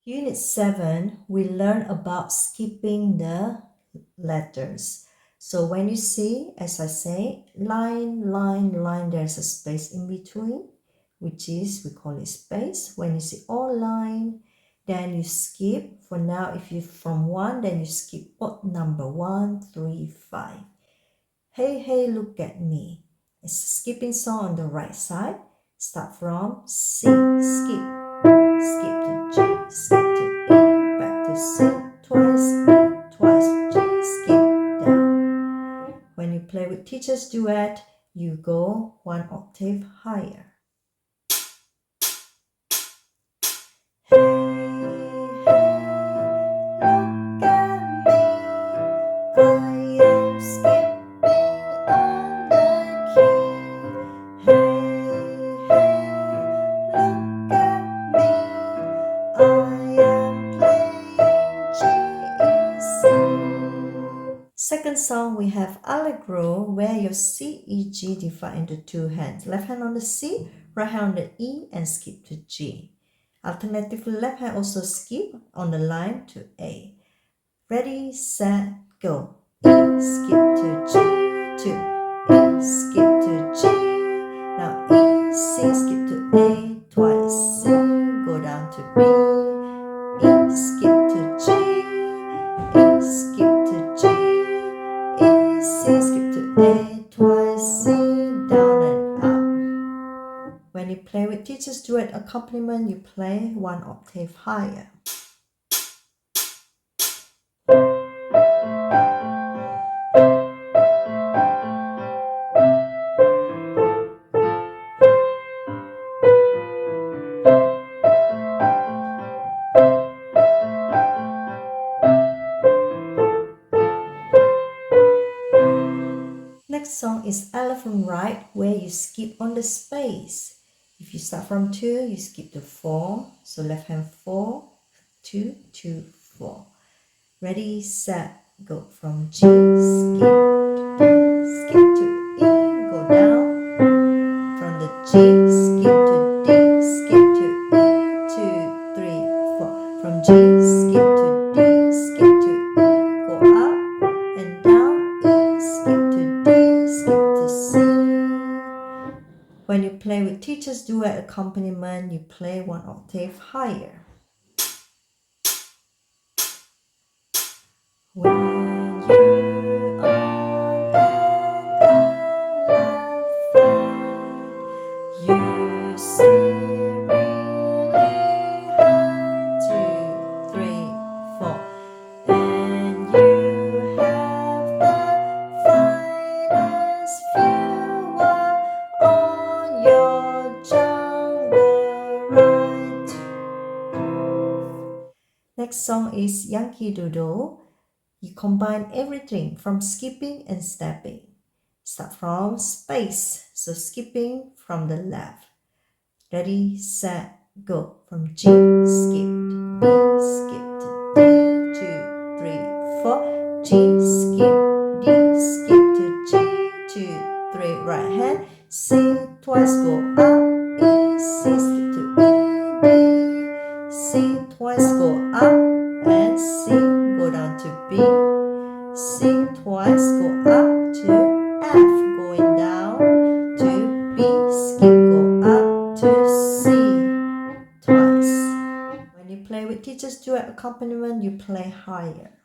Unit 7, we learn about skipping the letters. So when you see, as I say, line, line, line, there's a space in between, which is, we call it space. When you see all line, then you skip. For now, if you from 1, then you skip odd number 1, 3, 5. Hey, hey, look at me. It's a skipping song on the right side. Start from C, skip. Skip to G, skip to E, back to C, twice E, twice G, skip down. When you play with teacher's duet, you go one octave higher. Hey, look at me, I am skipping on the key. Hey, look at me, I am playing G, E, C. Second song, we have Allegro, where your C, E, G divide into two hands. Left hand on the C, right hand on the E, and skip to G. Alternatively, left hand also skip on the line to A. Ready, set, go. E, skip to G, to E, skip to G. Now E, C, skip to A, twice C, go down to B. E, skip to G, E, skip to G. E, C, skip to A, twice C, down and up. When you play with teacher's duet accompaniment, you play one octave higher. Next song is Elephant Ride, where you skip on the space. If you start from 2, you skip to 4. So left hand 4, 2, 2, 4. Ready, set, go. From G, skip to D, skip to E, go down. From the G, skip to D, skip to E, 2, 3, 4. From G, skip to D, skip to E, go up and down. E, skip to D, skip to C. When you play with teacher's duet accompaniment, you play one octave higher. When you are you see really high, 2, 3, 4, and you have the finest view on your jungle ride. Next song is Yankee Doodle. You combine everything from skipping and stepping. Start from space, so skipping from the left. Ready, set, go. From G, skip to E, skip to D, 2, 3, 4. G, skip, D, skip to G, 2, 3, right hand. C, twice go up, E, C, skip to E, D, C, twice go up, and C, go down to B. C, twice go up to F, going down to B, skip, go up to C, twice. When you play with teacher's duet accompaniment, you play higher.